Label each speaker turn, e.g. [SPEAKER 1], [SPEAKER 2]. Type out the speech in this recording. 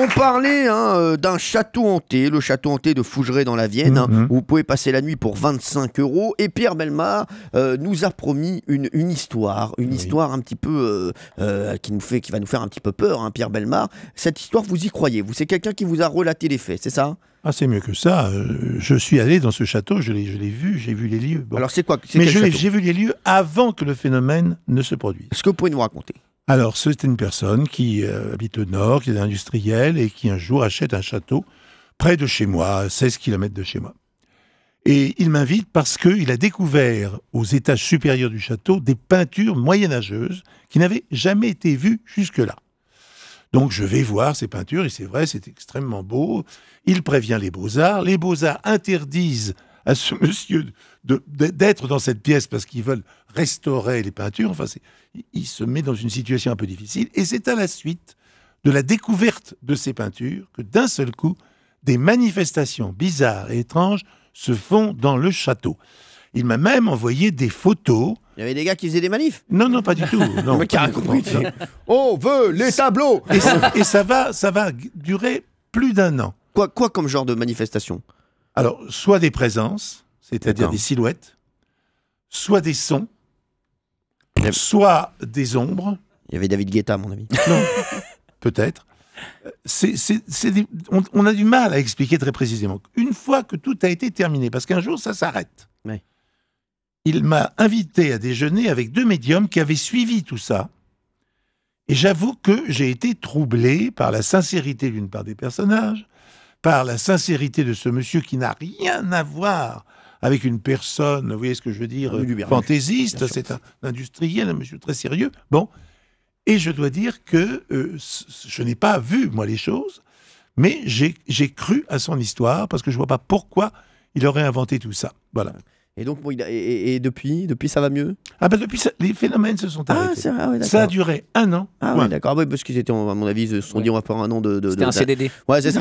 [SPEAKER 1] On parlait d'un château hanté, le château hanté de Fougeray dans la Vienne, où vous pouvez passer la nuit pour 25 €. Et Pierre Bellemare nous a promis une histoire un petit peu qui va nous faire un petit peu peur, hein, Pierre Bellemare. Cette histoire, vous y croyez? C'est quelqu'un qui vous a relaté les faits, c'est ça?
[SPEAKER 2] Ah, c'est mieux que ça. Je suis allé dans ce château, je l'ai vu, j'ai vu les lieux. Bon.
[SPEAKER 1] Alors c'est quoi?
[SPEAKER 2] Mais j'ai vu les lieux avant que le phénomène ne se produise.
[SPEAKER 1] Est-ce que vous pouvez nous raconter?
[SPEAKER 2] Alors, c'était une personne qui habite le Nord, qui est industriel et qui un jour achète un château près de chez moi, à 16 km de chez moi. Et il m'invite parce qu'il a découvert aux étages supérieurs du château des peintures moyenâgeuses qui n'avaient jamais été vues jusque-là. Donc je vais voir ces peintures et c'est vrai, c'est extrêmement beau. Il prévient les Beaux-Arts. Les Beaux-Arts interdisent à ce monsieur d'être dans cette pièce parce qu'ils veulent restaurer les peintures. Enfin, il se met dans une situation un peu difficile. Et c'est à la suite de la découverte de ces peintures que d'un seul coup, des manifestations bizarres et étranges se font dans le château. Il m'a même envoyé des photos.
[SPEAKER 1] Il y avait des gars qui faisaient des manifs?
[SPEAKER 2] Non, pas du tout. Non,
[SPEAKER 1] mais qui a compris. On veut les tableaux.
[SPEAKER 2] Et ça va durer plus d'1 an.
[SPEAKER 1] Quoi comme genre de manifestation?
[SPEAKER 2] Alors, soit des présences, c'est-à-dire des silhouettes, soit des sons, soit des ombres.
[SPEAKER 1] Il y avait David Guetta, à mon avis.
[SPEAKER 2] Non, peut-être. On a du mal à expliquer très précisément. Une fois que tout a été terminé, parce qu'un jour, ça s'arrête.
[SPEAKER 1] Ouais.
[SPEAKER 2] Il m'a invité à déjeuner avec 2 médiums qui avaient suivi tout ça. Et j'avoue que j'ai été troublé par la sincérité d'une part des personnages, par la sincérité de ce monsieur qui n'a rien à voir avec une personne, vous voyez ce que je veux dire, fantaisiste. C'est un industriel, un monsieur très sérieux. Bon. Et je dois dire que je n'ai pas vu, moi, les choses, mais j'ai cru à son histoire, parce que je ne vois pas pourquoi il aurait inventé tout ça. Voilà.
[SPEAKER 1] Et donc, depuis, ça va mieux?
[SPEAKER 2] Ah ben depuis, les phénomènes se sont arrêtés.
[SPEAKER 1] Ouais,
[SPEAKER 2] ça a duré 1 an.
[SPEAKER 1] Ah oui, d'accord. Oui, parce qu'ils étaient, à mon avis, ils se sont dit, on va faire un an de...
[SPEAKER 3] C'était un CDD.
[SPEAKER 1] Ouais, c'est ça.